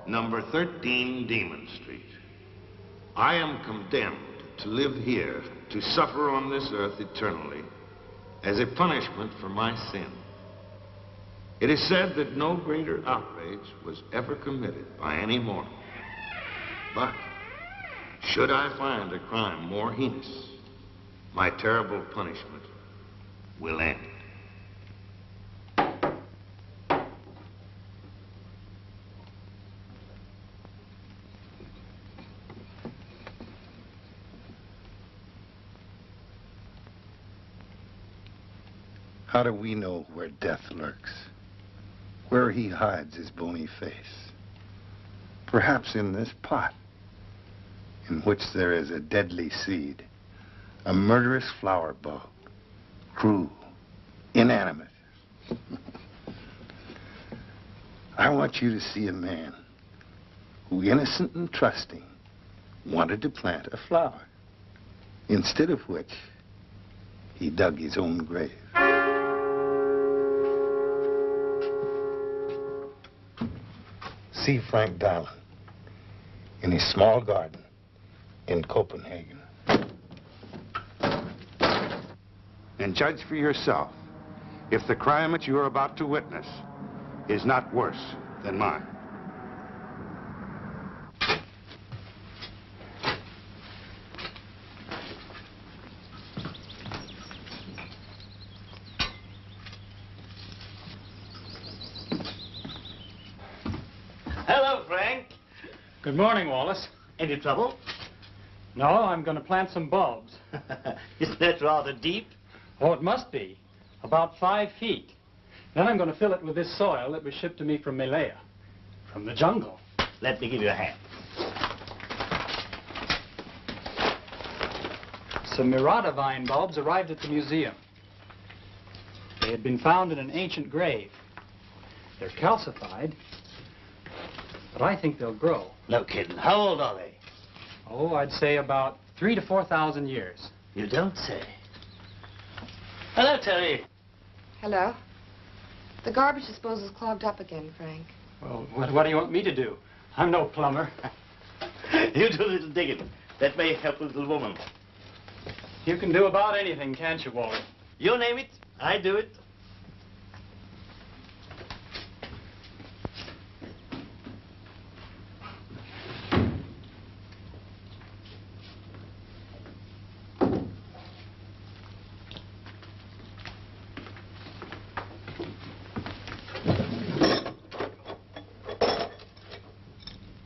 Number 13 Demon Street. I am condemned to live here, to suffer on this earth eternally, as a punishment for my sin. It is said that no greater outrage was ever committed by any mortal. But, should I find a crime more heinous, my terrible punishment will end. How do we know where death lurks? Where he hides his bony face? Perhaps in this pot, in which there is a deadly seed, a murderous flower bug, cruel, inanimate. I want you to see a man who, innocent and trusting, wanted to plant a flower, instead of which he dug his own grave. See Frank Dahlen in his small garden in Copenhagen. And judge for yourself if the crime that you are about to witness is not worse than mine. Good morning, Wallace. Any trouble? No, I'm going to plant some bulbs. Isn't that rather deep? Oh, it must be. About 5 feet. Then I'm going to fill it with this soil that was shipped to me from Malaya, from the jungle. Let me give you a hand. Some Mirada vine bulbs arrived at the museum. They had been found in an ancient grave. They're calcified, but I think they'll grow. No kidding. How old are they? Oh, I'd say about 3,000 to 4,000 years. You don't say. Hello, Terry. Hello. The garbage disposal is clogged up again, Frank. Well, what do you want me to do? I'm no plumber. You do a little digging. That may help a little woman. You can do about anything, can't you, Wally? You name it, I do it.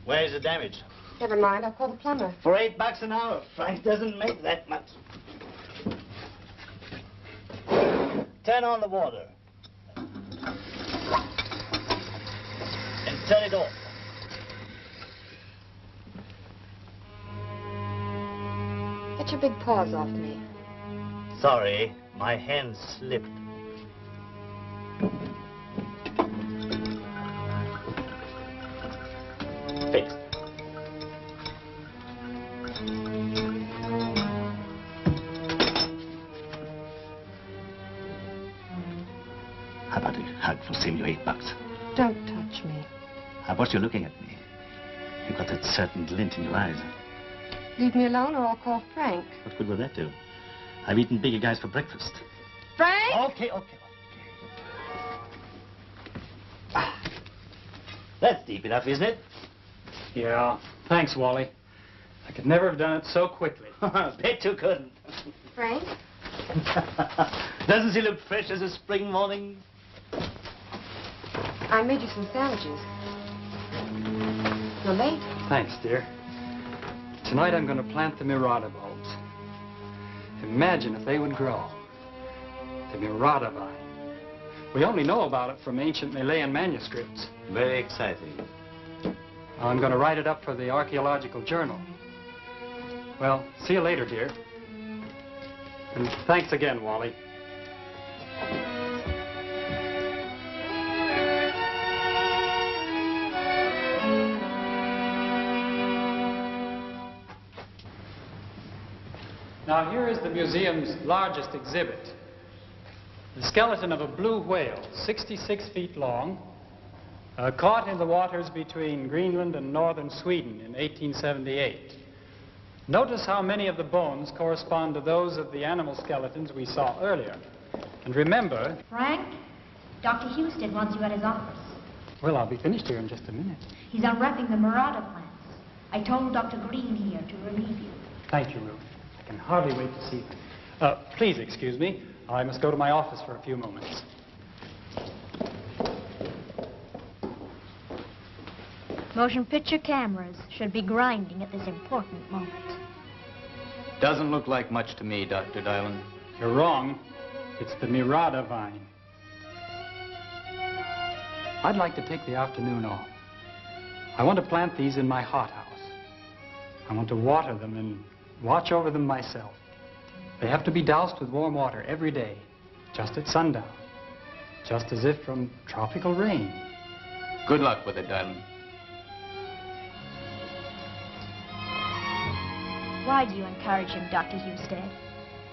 Where's the damage? Never mind, I'll call the plumber. For $8 an hour. Frank doesn't make that much. Turn on the water. And turn it off. Get your big paws off me. Sorry, my hand slipped. Fixed. How about a hug for saving you $8? Don't touch me. How about you looking at me? You've got that certain glint in your eyes. Leave me alone or I'll call Frank. What good will that do? I've eaten bigger guys for breakfast. Frank! Okay. That's deep enough, isn't it? Yeah. Thanks, Wally. I could never have done it so quickly. Bet you couldn't. Frank? Doesn't she look fresh as a spring morning? I made you some sandwiches. You're late. Thanks, dear. Tonight I'm going to plant the Mirada bulbs. Imagine if they would grow. The Mirada vine. We only know about it from ancient Malayan manuscripts. Very exciting. I'm going to write it up for the Archaeological Journal. Well, see you later, dear. And thanks again, Wally. Now, here is the museum's largest exhibit. The skeleton of a blue whale, 66 feet long, caught in the waters between Greenland and northern Sweden in 1878. Notice how many of the bones correspond to those of the animal skeletons we saw earlier. And remember... Frank, Dr. Houston wants you at his office. Well, I'll be finished here in just a minute. He's unwrapping the Murata plants. I told Dr. Green here to relieve you. Thank you, Ruth. I can hardly wait to see them. Please excuse me. I must go to my office for a few moments. Motion picture cameras should be grinding at this important moment. Doesn't look like much to me, Dr. Dylan. You're wrong. It's the Mirada vine. I'd like to take the afternoon off. I want to plant these in my hothouse. I want to water them and watch over them myself. They have to be doused with warm water every day, just at sundown, just as if from tropical rain. Good luck with it, Dylan. Why do you encourage him, Dr. Husted?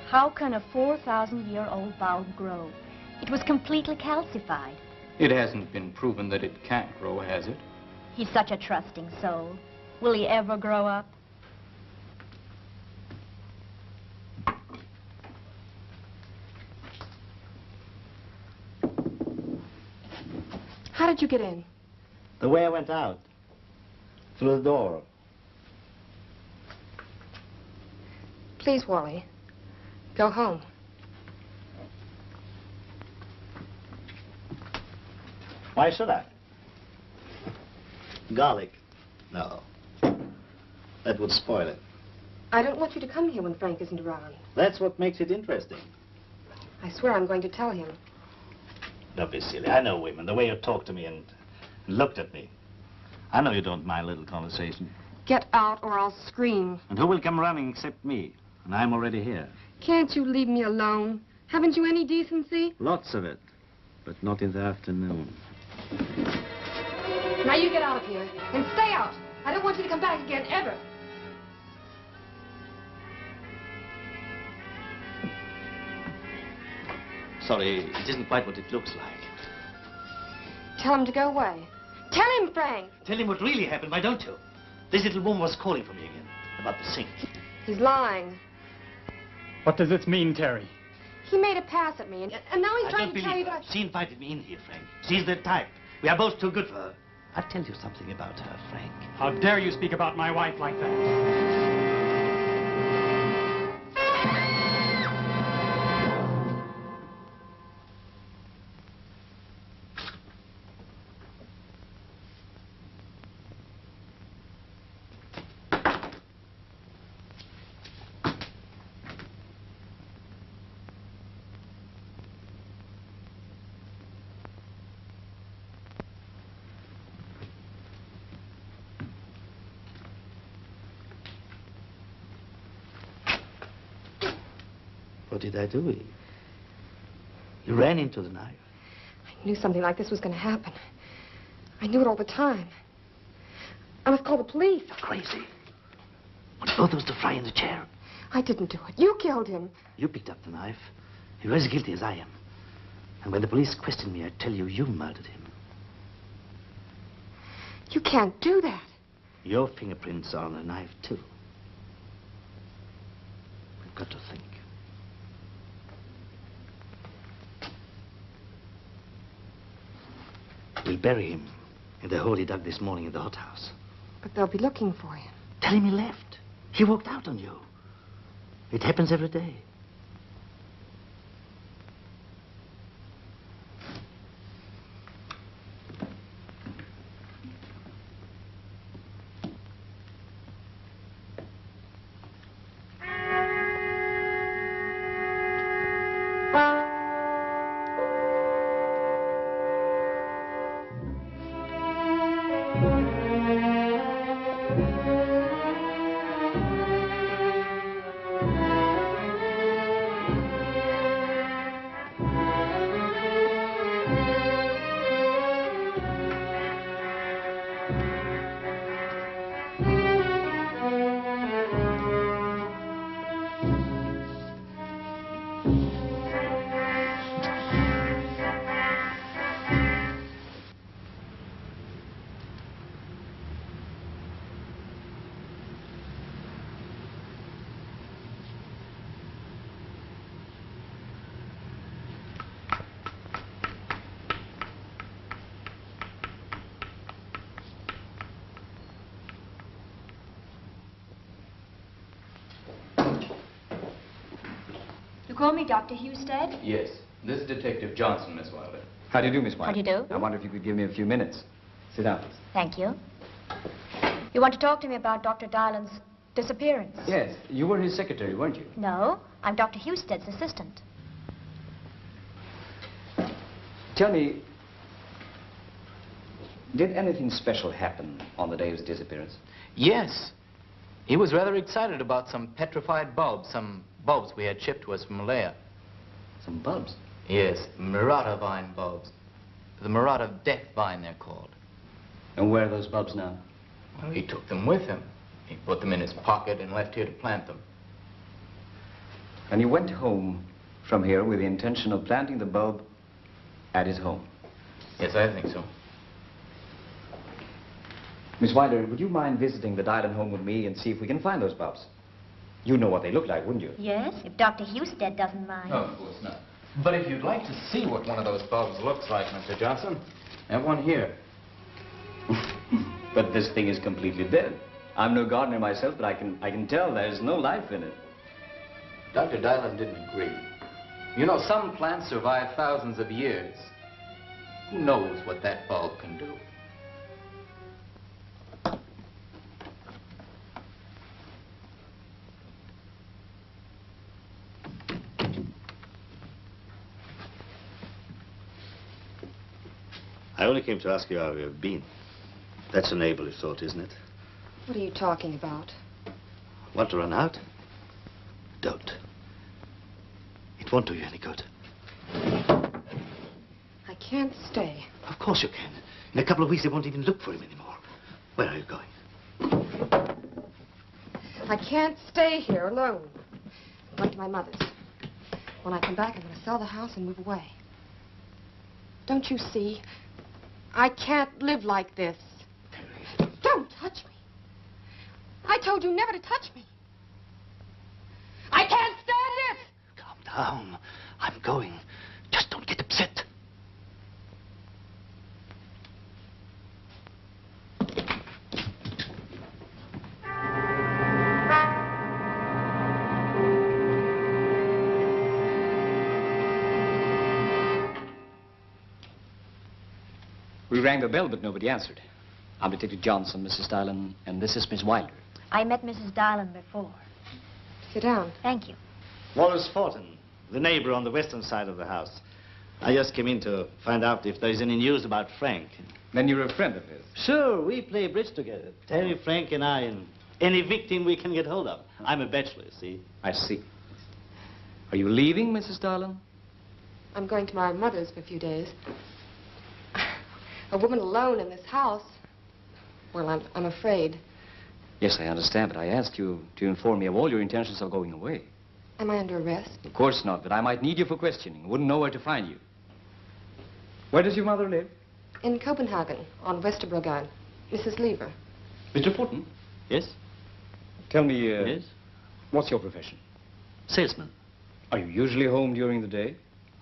How can a 4,000-year-old bulb grow? It was completely calcified. It hasn't been proven that it can't grow, has it? He's such a trusting soul. Will he ever grow up? How did you get in? The way I went out. Through the door. Please, Wally. Go home. Why should I? Garlic? No. That would spoil it. I don't want you to come here when Frank isn't around. That's what makes it interesting. I swear I'm going to tell him. Don't be silly. I know women. The way you talked to me and looked at me. I know you don't mind a little conversation. Get out or I'll scream. And who will come running except me? And I'm already here. Can't you leave me alone? Haven't you any decency? Lots of it. But not in the afternoon. Now you get out of here and stay out. I don't want you to come back again, ever. Sorry, it isn't quite what it looks like. Tell him to go away. Tell him, Frank. Tell him what really happened, why don't you? This little woman was calling for me again. About the sink. He's lying. What does this mean, Terry? He made a pass at me, and now he's I trying don't to tell believe you her. that She invited me in here, Frank. She's the type. We are both too good for her. I'll tell you something about her, Frank. How dare you speak about my wife like that? What did I do? You ran into the knife. I knew something like this was going to happen. I knew it all the time. I must call the police. You're crazy. What both of us to fry in the chair? I didn't do it. You killed him. You picked up the knife. You're as guilty as I am. And when the police question me, I tell you, you murdered him. You can't do that. Your fingerprints are on the knife, too. We've got to think. We'll bury him in the hole he dug this morning in the hothouse. But they'll be looking for him. Tell him he left. She walked out on you. It happens every day. You call me Dr. Husted? Yes. This is Detective Johnson, Miss Wilder. How do you do, Miss Wilder? How do you do? I wonder if you could give me a few minutes. Sit down, please. Thank you. You want to talk to me about Dr. Dylan's disappearance? Yes. You were his secretary, weren't you? No, I'm Dr. Husted's assistant. Tell me, did anything special happen on the day of his disappearance? Yes. He was rather excited about some petrified bulbs, some bulbs we had shipped to us from Malaya. Some bulbs? Yes, Murata vine bulbs. The Murata death vine, they're called. And where are those bulbs now? Well, he took them with him. He put them in his pocket and left here to plant them. And you went home from here with the intention of planting the bulb at his home? Yes, I think so. Miss Wilder, would you mind visiting the Dylan home with me and see if we can find those bulbs? You know what they look like, wouldn't you? Yes, if Dr. Husted doesn't mind. No, of course not. But if you'd like to see what one of those bulbs looks like, Mr. Johnson, I have one here. But this thing is completely dead. I'm no gardener myself, but I can tell there's no life in it. Dr. Dylan didn't agree. You know, some plants survive thousands of years. Who knows what that bulb can do? I only came to ask you how you've been. That's a neighborly thought, isn't it? What are you talking about? Want to run out? Don't. It won't do you any good. I can't stay. Of course you can. In a couple of weeks, they won't even look for him anymore. Where are you going? I can't stay here alone. I'm going to my mother's. When I come back, I'm going to sell the house and move away. Don't you see? I can't live like this. Don't touch me. I told you never to touch me. I can't stand it! Calm down. I'm going. Just don't get upset. We rang the bell, but nobody answered. I'm Detective Johnson, Mrs. Dylan, and this is Miss Wilder. I met Mrs. Dylan before. Sit down. Thank you. Wallace Fortin, the neighbor on the western side of the house. I just came in to find out if there's any news about Frank. Then you're a friend of his? Sure, we play bridge together. Terry, Frank, and I, and any victim we can get hold of. I'm a bachelor, see? I see. Are you leaving, Mrs. Dylan? I'm going to my mother's for a few days. A woman alone in this house. Well, I'm afraid. Yes, I understand, but I asked you to inform me of all your intentions of going away. Am I under arrest? Of course not, but I might need you for questioning. Wouldn't know where to find you. Where does your mother live? In Copenhagen, on Vesterbrogade. Mrs. Lever. Mr. Fortin? Yes? Tell me, Yes? what's your profession? Salesman. Are you usually home during the day?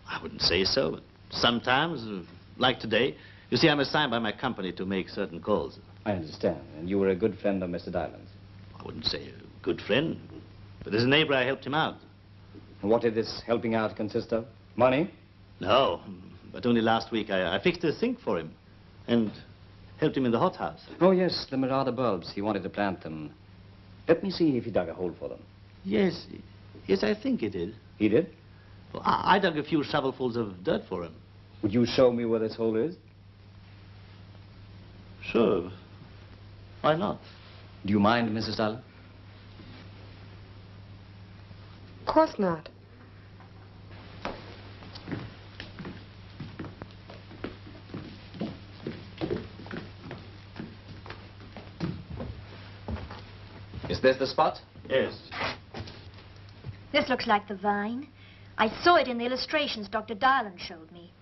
I wouldn't say so, but sometimes, like today. You see, I'm assigned by my company to make certain calls. I understand. And you were a good friend of Mr. Dylan's. I wouldn't say Good friend. But as a neighbor, I helped him out. And what did this helping out consist of? Money? No, but only last week I fixed a sink for him and helped him in the hothouse. Oh, yes, the Mirada bulbs. He wanted to plant them. Let me see if he dug a hole for them. Yes, yes, I think he did. He did? Well, I dug a few shovelfuls of dirt for him. Would you show me where this hole is? Sure. Why not? Do you mind, Mrs. Dylan? Of course not. Is this the spot? Yes. This looks like the vine. I saw it in the illustrations Dr. Dylan showed me.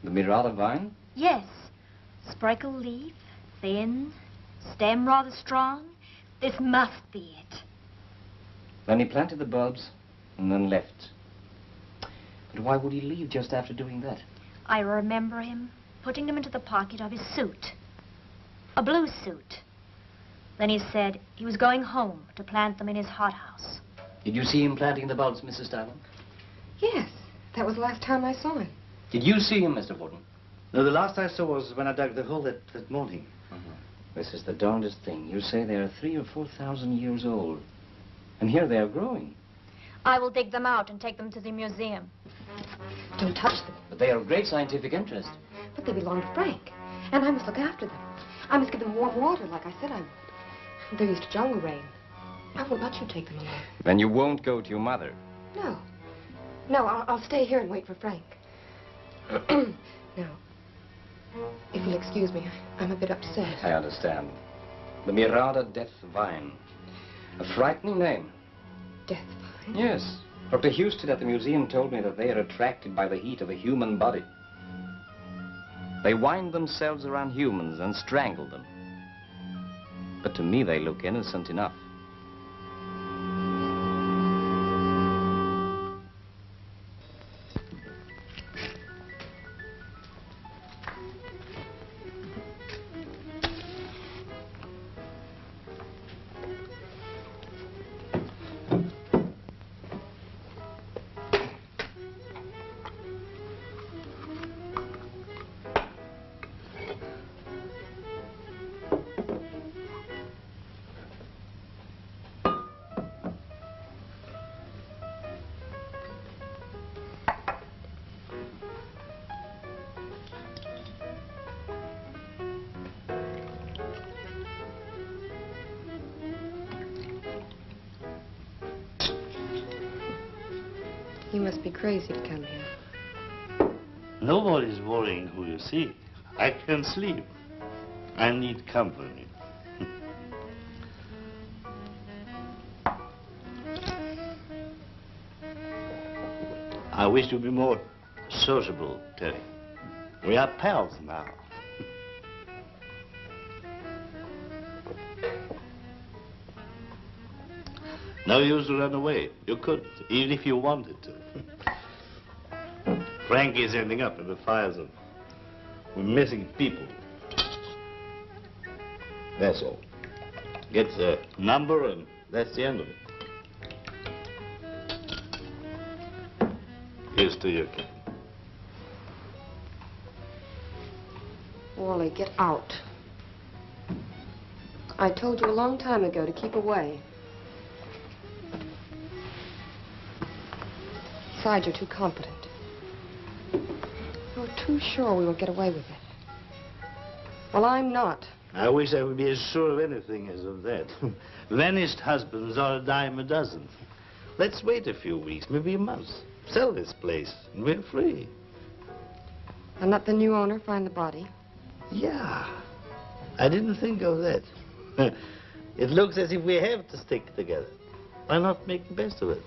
The Mirada vine? Yes. Spreckled leaf, thin, stem rather strong. This must be it. Then he planted the bulbs and then left. But why would he leave just after doing that? I remember him putting them into the pocket of his suit. A blue suit. Then he said he was going home to plant them in his hothouse. Did you see him planting the bulbs, Mrs. Dylan? Yes, that was the last time I saw him. Did you see him, Mr. Wharton? No, the last I saw was when I dug the hole that morning. This is the darndest thing. You say they are 3,000 or 4,000 years old. And here they are growing. I will dig them out and take them to the museum. Don't touch them. But they are of great scientific interest. But they belong to Frank. And I must look after them. I must give them warm water like I said I would. They're used to jungle rain. I won't let you take them along. Then you won't go to your mother. No. No, I'll stay here and wait for Frank. Now, if you'll excuse me, I'm a bit upset. I understand. The Mirada Death Vine. A frightening name. Death vine? Yes. Dr. Houston at the museum told me that they are attracted by the heat of a human body. They wind themselves around humans and strangle them. But to me, they look innocent enough. You must be crazy to come here. Nobody's worrying who you see. I can't sleep. I need company. I wish you'd be more sociable, Terry. We are pals now. No use to run away. You couldn't, even if you wanted to. Frankie's ending up in the fire zone with missing people. That's all. Gets a number and that's the end of it. Here's to you, kid. Wally, get out. I told you a long time ago to keep away. Besides, you're too confident. You're too sure we won't get away with it. Well, I'm not. I wish I would be as sure of anything as of that. Vanished husbands are a dime a dozen. Let's wait a few weeks, maybe a month. Sell this place, and we're free. And let the new owner find the body. Yeah. I didn't think of that. It looks as if we have to stick together. Why not make the best of it?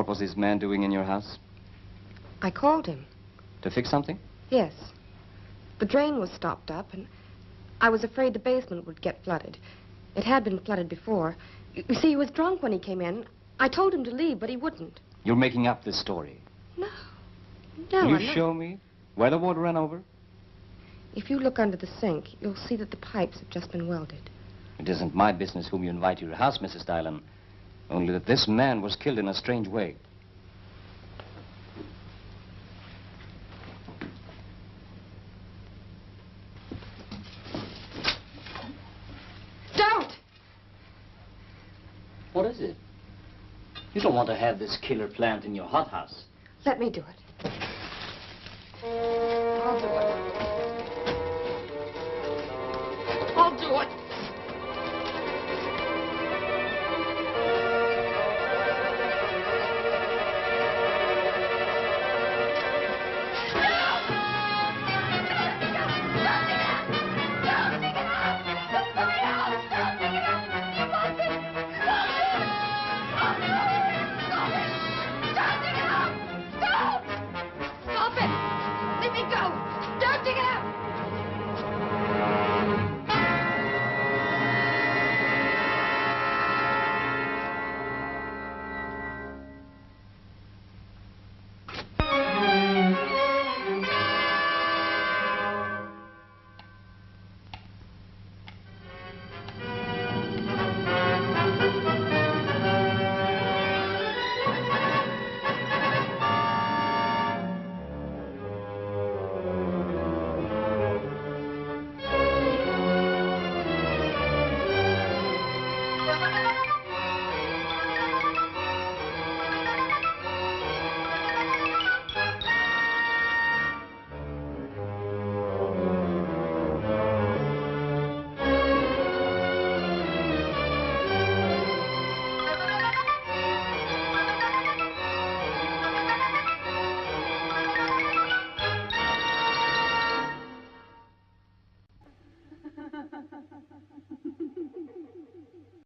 was this man doing in your house? I called him. To fix something? Yes. The drain was stopped up, and I was afraid the basement would get flooded. It had been flooded before. You see, he was drunk when he came in. I told him to leave, but he wouldn't. You're making up this story. No. No, Will I'm you not. show me where the water ran over? If you look under the sink, you'll see that the pipes have just been welded. It isn't my business whom you invite to your house, Mrs. Dylan. Only that this man was killed in a strange way. Don't! What is it? You don't want to have this killer plant in your hothouse. Let me do it. I'll do it. I'll do it. Stop it! Let me go! Don't dig it up!